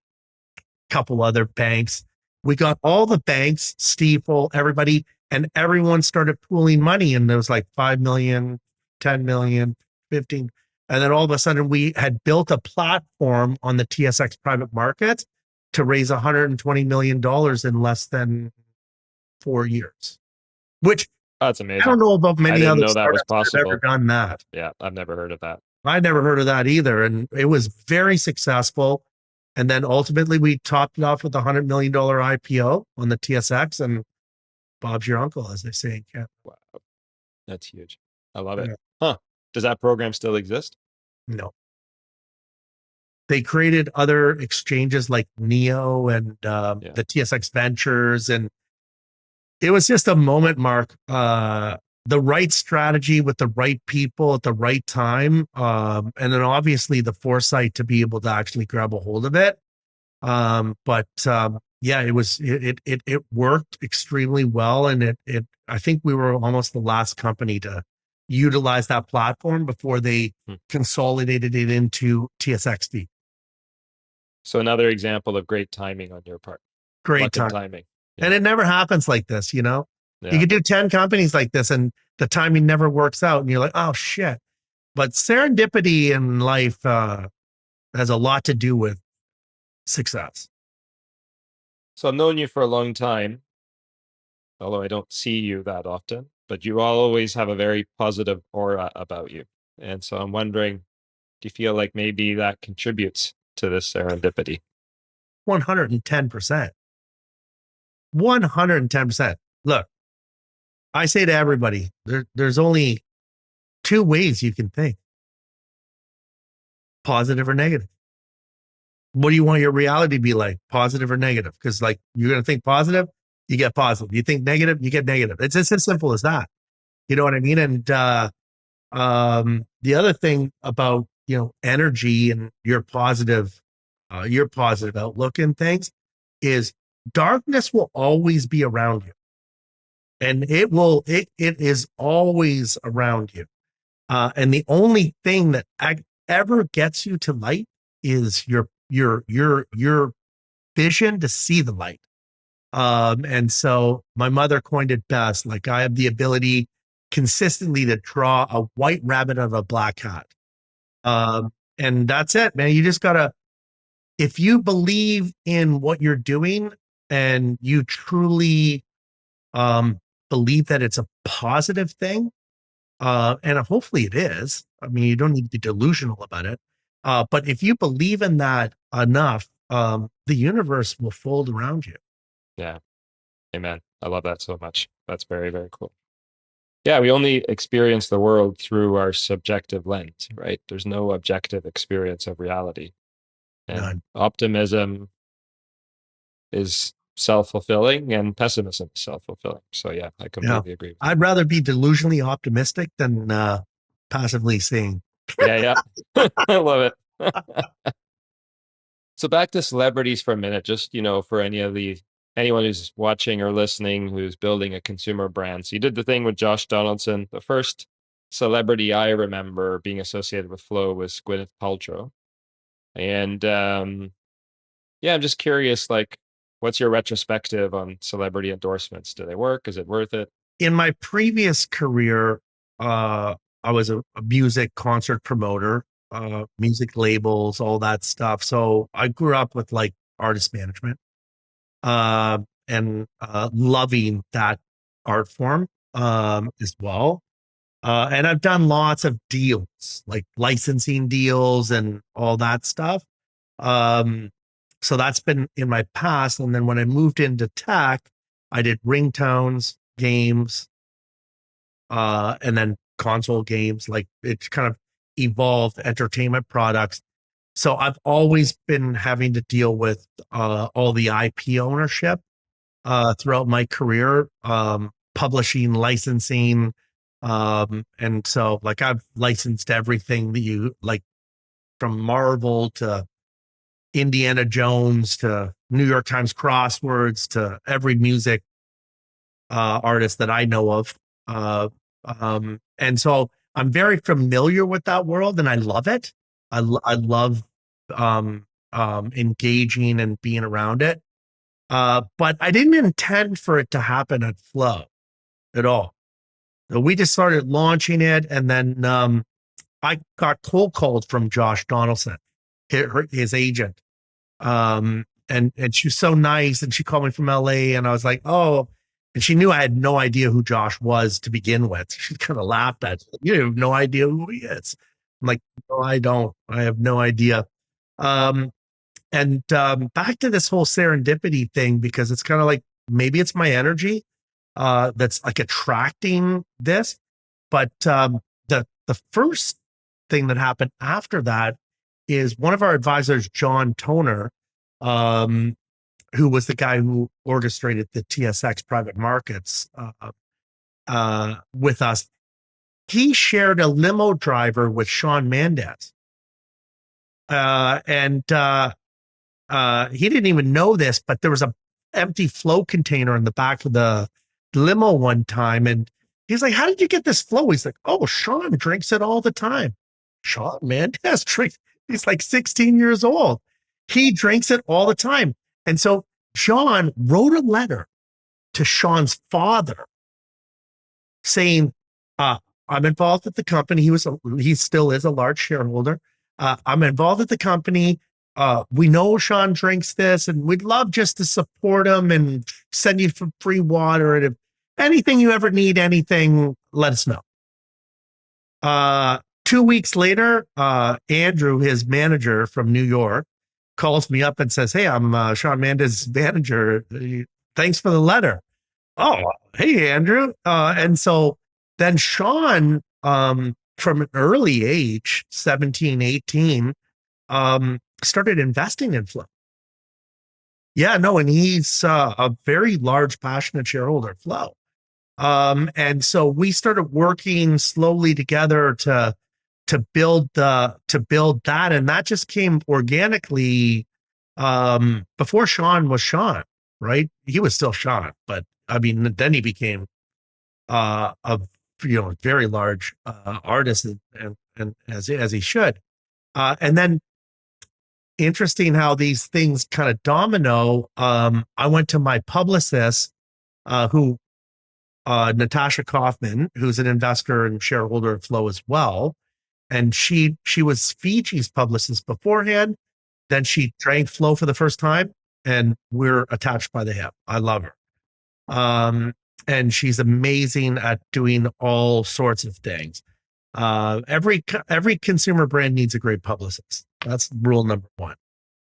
couple other banks. We got all the banks, Stifel, everybody, and everyone started pooling money. And there was like 5 million, 10 million, 15. And then all of a sudden we had built a platform on the TSX private market to raise $120 million in less than 4 years, which That's amazing. I don't know about many other know that was startups that have possible. ever done that. Yeah, I've never heard of that. I never heard of that either. And it was very successful. And then ultimately we topped it off with a $100 million IPO on the TSX, and Bob's your uncle, as they say in Canada. Wow. That's huge. I love it. Yeah. Huh. Does that program still exist? No. They created other exchanges like Neo and the TSX Ventures. And it was just a moment, Mark. The right strategy with the right people at the right time. And then obviously the foresight to be able to actually grab a hold of it. Yeah, it worked extremely well. And I think we were almost the last company to utilize that platform before they consolidated it into TSXV. So another example of great timing on your part. Great timing. Yeah. And it never happens like this, Yeah. You could do 10 companies like this and the timing never works out. And you're like, oh shit. But serendipity in life has a lot to do with success. So I've known you for a long time, although I don't see you that often, but you always have a very positive aura about you. And so I'm wondering, do you feel like maybe that contributes to this serendipity? 110%. 110%. Look, I say to everybody, there's only 2 ways you can think: positive or negative. What do you want your reality to be like? Positive or negative? Because like you're going to think positive, you get positive. You think negative, you get negative. It's just as simple as that. You know what I mean? And the other thing about energy and your positive outlook in things is darkness will always be around you, and it is always around you. And the only thing that ever gets you to light is your vision to see the light. And so my mother coined it best. Like, I have the ability consistently to draw a white rabbit out of a black hat. And that's it, man. You just gotta, if you believe in what you're doing and you truly believe that it's a positive thing, and hopefully it is. I mean, you don't need to be delusional about it. But if you believe in that enough, the universe will fold around you. Yeah. Amen. I love that so much. That's very, very cool. Yeah, we only experience the world through our subjective lens, right? There's no objective experience of reality. And None. optimism is self-fulfilling and pessimism is self-fulfilling. So yeah, I Yeah. completely agree with you. I'd rather be delusionally optimistic than passively sane. Yeah. I love it. So back to celebrities for a minute, just, for anyone who's watching or listening who's building a consumer brand. So you did the thing with Josh Donaldson. The first celebrity I remember being associated with Flow was Gwyneth Paltrow. And yeah, I'm just curious, like, what's your retrospective on celebrity endorsements? Do they work? Is it worth it? In my previous career, I was a music concert promoter, music labels, all that stuff. So I grew up with like artist management, and loving that art form as well. And I've done lots of deals, like licensing deals and all that stuff. Um, so that's been in my past. And then when I moved into tech, I did ringtones, games, and then console games. Like it kind of evolved entertainment products. So I've always been having to deal with all the IP ownership throughout my career, publishing, licensing. And so like I've licensed everything that you like, from Marvel to Indiana Jones to New York Times crosswords to every music artist that I know of. And so I'm very familiar with that world and I love it. I love engaging and being around it. But I didn't intend for it to happen at Flow at all. So we just started launching it, and then I got cold called from Josh Donaldson, his agent. And she was so nice, and she called me from LA, and I was like, oh, and she knew I had no idea who Josh was to begin with. She kind of laughed at it. You have no idea who he is. I'm like, no, I don't. I have no idea. And back to this whole serendipity thing, because it's kind of like maybe it's my energy that's like attracting this. But the first thing that happened after that is one of our advisors, John Toner, who was the guy who orchestrated the TSX private markets with us. He shared a limo driver with Shawn Mendes. And he didn't even know this, but there was a empty Flow container in the back of the limo one time. And he's like, how did you get this Flow? He's like, oh, Shawn drinks it all the time. Shawn Mendes drinks. He's like 16 years old. He drinks it all the time. And so John wrote a letter to Shawn's father saying, I'm involved with the company. He still is a large shareholder. I'm involved with the company. We know Shawn drinks this, and we'd love just to support him and send you some free water. And if anything you ever need, anything, let us know. 2 weeks later, Andrew, his manager from New York, calls me up and says, hey, I'm Shawn Mendes' manager. Thanks for the letter. Oh, hey, Andrew. And so then Shawn, from an early age, 17, 18, started investing in Flow. Yeah, no, and he's a very large, passionate shareholder of Flow. And so we started working slowly together to build that, and that just came organically. Before Shawn was Shawn, right? He was still Shawn, but I mean, then he became a very large artist, and as he should. And then interesting how these things kind of domino. I went to my publicist, who Natasha Kaufman, who's an investor and shareholder of Flow as well. And she was Fiji's publicist beforehand. Then she drank Flow for the first time, and we're attached by the hip. I love her. And she's amazing at doing all sorts of things. Every consumer brand needs a great publicist. That's rule number one.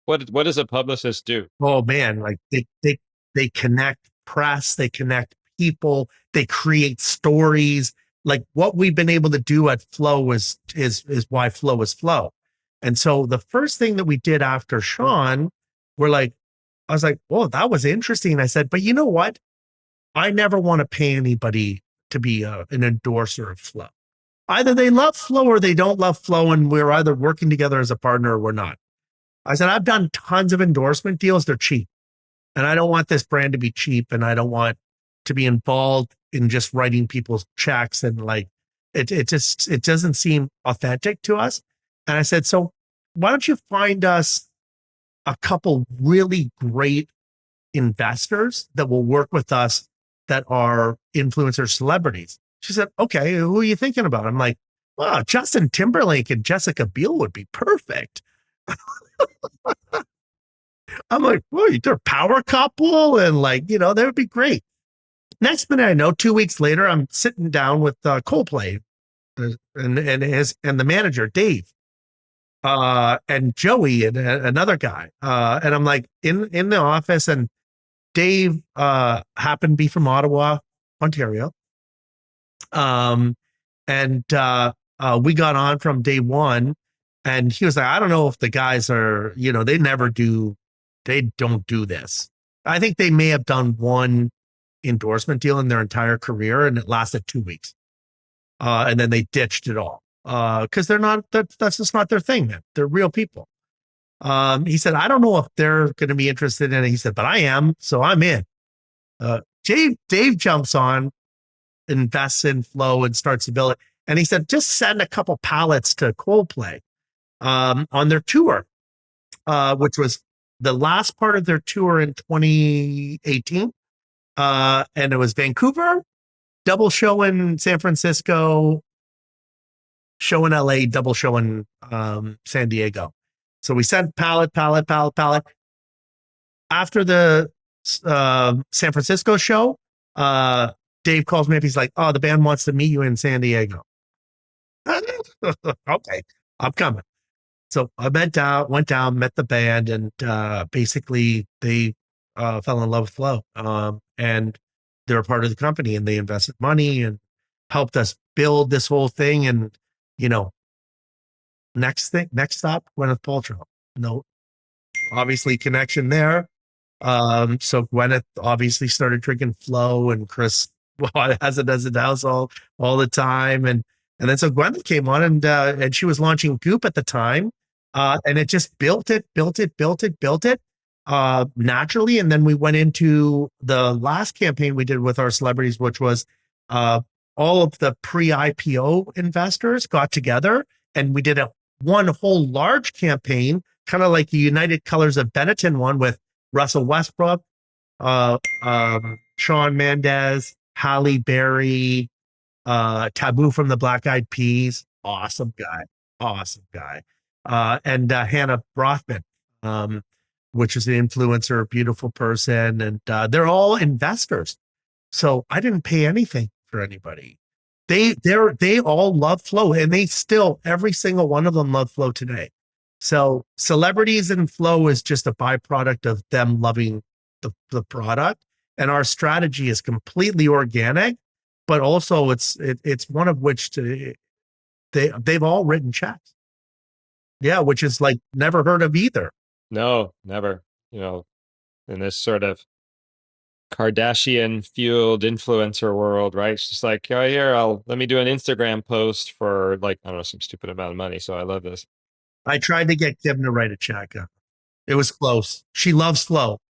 What does a publicist do? Oh man, like they connect press, they connect people, they create stories. Like what we've been able to do at Flow is why Flow is Flow. And so the first thing that we did after Shawn, we're like, I was like, "Oh, that was interesting." I said, "But you know what? I never want to pay anybody to be an endorser of Flow. Either they love Flow or they don't love Flow, and we're either working together as a partner or we're not." I said, "I've done tons of endorsement deals. They're cheap. And I don't want this brand to be cheap, and I don't want to be involved in just writing people's checks, and like it doesn't seem authentic to us." And I said, "So why don't you find us a couple really great investors that will work with us that are influencer celebrities?" She said, "Okay, who are you thinking about?" I'm like, "Well, Justin Timberlake and Jessica Biel would be perfect." I'm like, "Well, they're a power couple, and like, that would be great." Next minute I know, 2 weeks later, I'm sitting down with Coldplay and the manager, Dave, and Joey and another guy. And I'm like in the office, and Dave happened to be from Ottawa, Ontario. And we got on from day one, and he was like, "I don't know if the guys are, they don't do this." I think they may have done one endorsement deal in their entire career, and it lasted 2 weeks. And then they ditched it all. Because they're not, that's just not their thing, man. They're real people. He said, "I don't know if they're going to be interested in it." He said, "But I am, so I'm in." Dave jumps on, invests in Flow, and starts to build it. And he said, "Just send a couple pallets to Coldplay on their tour," which was the last part of their tour in 2018. And it was Vancouver, double show in San Francisco, show in LA, double show in San Diego. So we sent pallet. After the San Francisco show, Dave calls me up. He's like, "Oh, the band wants to meet you in San Diego." Okay, I'm coming. So I went down, met the band, and basically they fell in love with Flow. And they're a part of the company, and they invested money and helped us build this whole thing. And, you know, next stop, Gwyneth Paltrow. No, obviously connection there. So Gwyneth obviously started drinking Flow, and Chris has it as a house all the time. And then so Gwyneth came on, and she was launching Goop at the time. And it just built it naturally. And then we went into the last campaign we did with our celebrities, which was all of the pre-IPO investors got together, and we did one whole large campaign, kind of like the United Colors of Benetton one, with Russell Westbrook, Shawn Mendes, Halle Berry, Taboo from the Black Eyed Peas, awesome guy, and Hannah Brothman, which is an influencer, beautiful person, and they're all investors. So I didn't pay anything for anybody. They all love Flow, and they still, every single one of them love Flow today. So celebrities and Flow is just a byproduct of them loving the product. And our strategy is completely organic, but also it's one of which they've all written checks. Yeah, which is like never heard of either. No, never. In this sort of Kardashian fueled influencer world, right? It's just like, "Oh, here, let me do an Instagram post for, like, I don't know, some stupid amount of money." So I love this. I tried to get Kim to write a check. It was close. She loves Flow.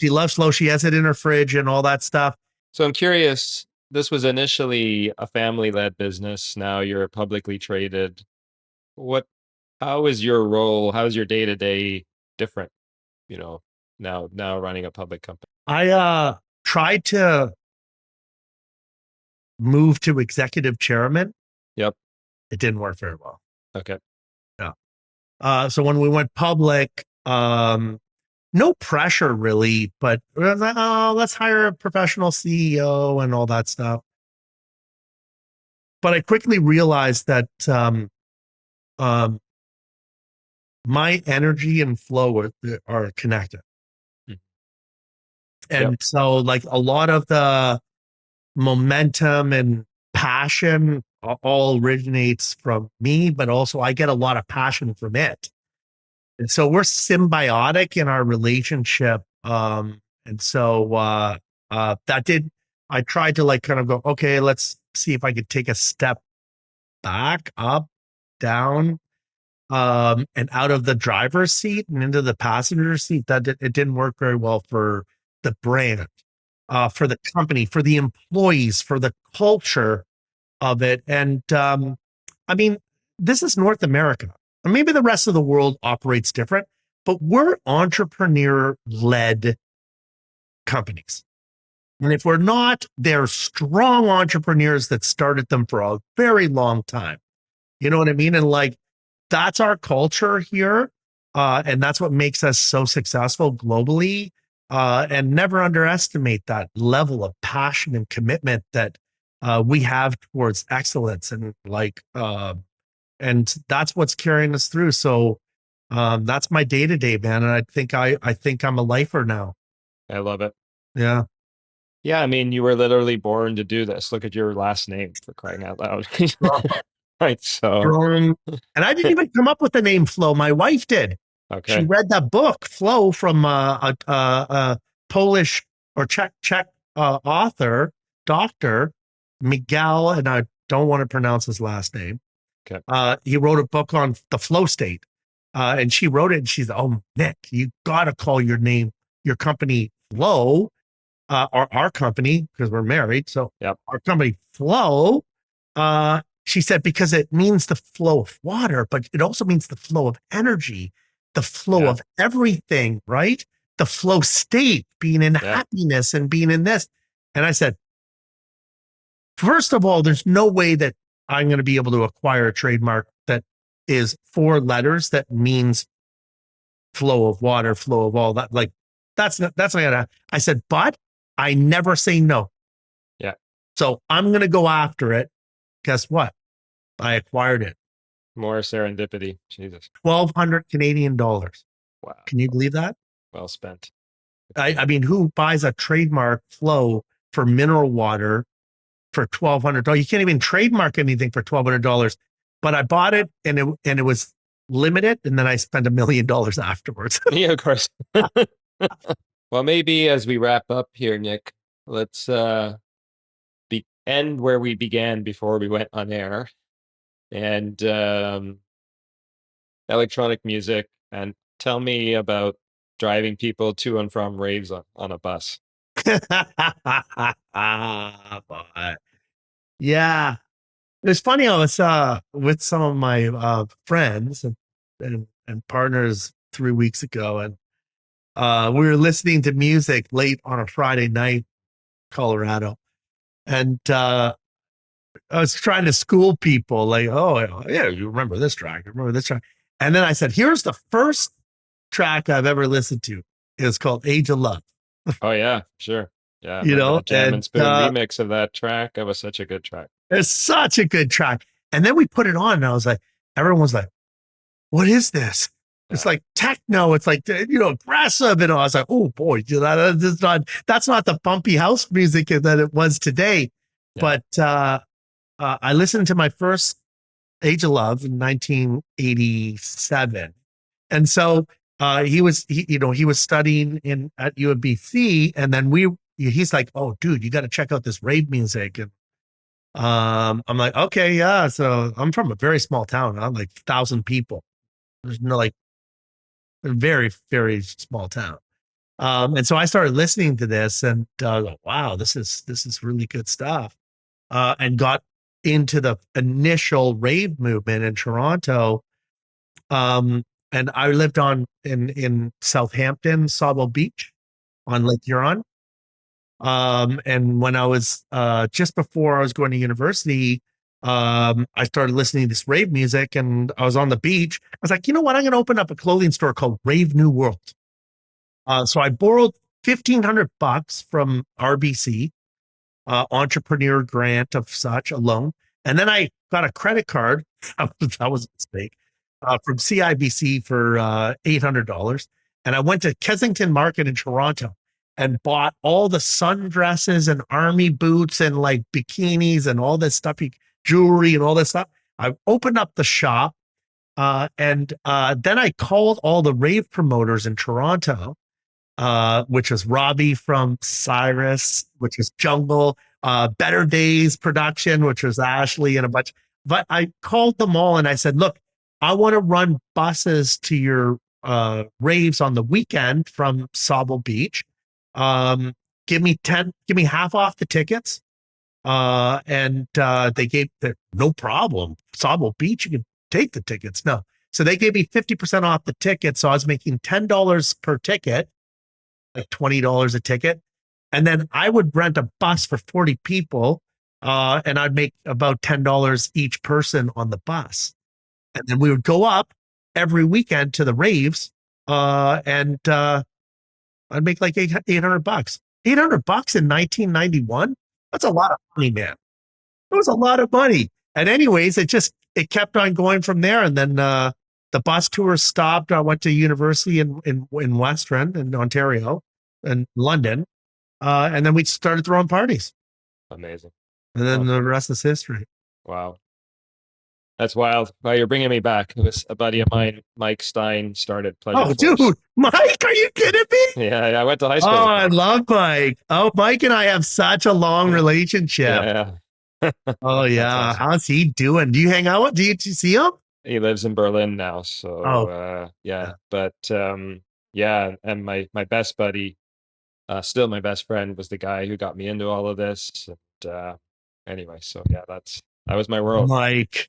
She loves Flow. She has it in her fridge and all that stuff. So I'm curious, this was initially a family-led business. Now you're publicly traded. How is your role? How is your day-to-day different, now running a public company? I tried to move to executive chairman. Yep. It didn't work very well. Okay. Yeah. So when we went public, no pressure really, but we was like, "Oh, let's hire a professional CEO and all that stuff." But I quickly realized that my energy and Flow are connected. And Yep. so like a lot of the momentum and passion all originates from me, but also I get a lot of passion from it. And so we're symbiotic in our relationship. And so I tried to like kind of go, okay, let's see if I could take a step back, up, down, and out of the driver's seat and into the passenger seat. It didn't work very well for the brand, for the company, for the employees, for the culture of it. And I mean, this is North America. And maybe the rest of the world operates different, but we're entrepreneur-led companies. And if we're not, they're strong entrepreneurs that started them for a very long time. You know what I mean? And like, that's our culture here. And that's what makes us so successful globally. And never underestimate that level of passion and commitment that we have towards excellence. And like, and that's what's carrying us through. So that's my day-to-day, man. And I think I'm a lifer now. I love it. Yeah. Yeah, I mean, you were literally born to do this. Look at your last name, for crying out loud. Right. So, And I didn't even come up with the name Flow. My wife did. okay. She read that book, Flow, from a Polish or Czech author, Dr. Miguel, and I don't want to pronounce his last name. Okay. He wrote a book on the flow state. And she wrote it and she's, oh, Nick, you got to call your company Flow, or our company, because we're married. So Yep. our company Flow, she said, because it means the flow of water, but it also means the flow of energy, the flow of everything, right? The flow state, being in happiness and being in this. And I said, first of all, there's no way that I'm going to be able to acquire a trademark that is 4 letters that means flow of water, flow of all that. Like, that's not gonna. I said, but I never say no. Yeah. So I'm going to go after it. Guess what? I acquired it. More serendipity. Jesus. 1,200 Canadian dollars. Wow. Can you believe that? Well spent. I mean, who buys a trademark Flow for mineral water for $1,200? You can't even trademark anything for $1,200. But I bought it and it was limited, and then I spent $1 million afterwards. Yeah, of course. Well, maybe as we wrap up here, Nick, let's end where we began before we went on air, and electronic music, and tell me about driving people to and from raves on a bus. Yeah. It was funny. I was with some of my friends and partners 3 weeks ago, and we were listening to music late on a Friday night, Colorado, and I was trying to school people, like, oh yeah, you remember this track, and then I said, here's the first track I've ever listened to. It's called "Age of Love." Oh yeah, sure. Yeah, you know, the Jam and Spoon remix of that track. That was such a good track. It's such a good track. And then we put it on, and I was like, everyone was like, what is this? Yeah. It's like techno. It's like, aggressive. And I was like, oh boy, that's not the bumpy house music that it was today. Yeah. But I listened to my first Age of Love in 1987. And so he was studying at UMBC, and then he's like, oh dude, you got to check out this rave music. And I'm like, okay, yeah. So I'm from a very small town. I'm like 1,000 people. There's no a very, very small town. And so I started listening to this, and wow, this is really good stuff. And got into the initial rave movement in Toronto. And I lived in Southampton, Sawwell Beach on Lake Huron. And when I was just before I was going to university, I started listening to this rave music, and I was on the beach. I was like, you know what? I'm going to open up a clothing store called Rave New World. So I borrowed $1,500 from RBC, entrepreneur grant of such, a loan. And then I got a credit card. That was a mistake. From CIBC for $800. And I went to Kensington Market in Toronto and bought all the sundresses and army boots and like bikinis and all this stuff, jewelry and all this stuff. I opened up the shop, And then I called all the rave promoters in Toronto, which was Robbie from Cyrus, which was Jungle, Better Days Production, which was Ashley and a bunch. But I called them all and I said, look, I want to run buses to your raves on the weekend from Sable Beach. Give me half off the tickets. And they gave no problem. Sable Beach, you can take the tickets. No. So they gave me 50% off the ticket. So I was making $10 per ticket, like $20 a ticket. And then I would rent a bus for 40 people. And I'd make about $10 each person on the bus. And then we would go up every weekend to the raves. And I'd make like $800. $800 in 1991. That's a lot of money, man. It was a lot of money. And anyways, it kept on going from there. And then the bus tour stopped. I went to university in West End in Ontario and London. And then we started throwing parties. Amazing. And then the rest is history. Wow. That's wild. Well, you're bringing me back. It was a buddy of mine, Mike Stein, started Pleasure Force. Dude, Mike, are you kidding me? Yeah, I went to high school. Oh, I love Mike. Oh, Mike and I have such a long relationship. Yeah. Oh, yeah. Awesome. How's he doing? Do you hang out with? Do you see him? He lives in Berlin now. So, yeah. But, yeah. And my best buddy, still my best friend, was the guy who got me into all of this. And anyway, so yeah, that was my world. Mike.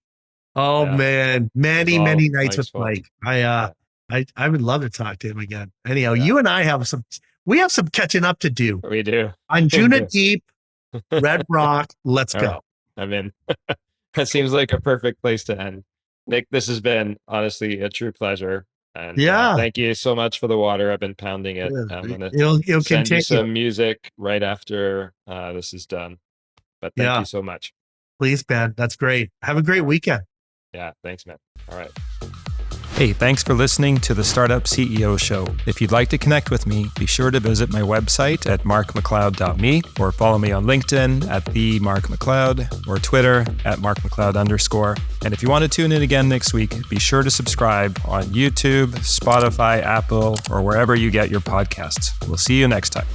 Oh, yeah. Man. Many nights Mike's with fault. Mike. I would love to talk to him again. Anyhow, you and I have some catching up to do. We do. On Juna Deep, Red Rock. Let's go. Right. I'm in. That seems like a perfect place to end. Nick, this has been honestly a true pleasure. And thank you so much for the water. I've been pounding it. Yeah. I'm going to send you some music right after this is done. But thank you so much. Please, Ben. That's great. Have a great weekend. Yeah, thanks, man. All right. Hey, thanks for listening to the Startup CEO Show. If you'd like to connect with me, be sure to visit my website at markmacleod.me or follow me on LinkedIn at @themarkmacleod or Twitter at @markmacleod_. And if you want to tune in again next week, be sure to subscribe on YouTube, Spotify, Apple, or wherever you get your podcasts. We'll see you next time.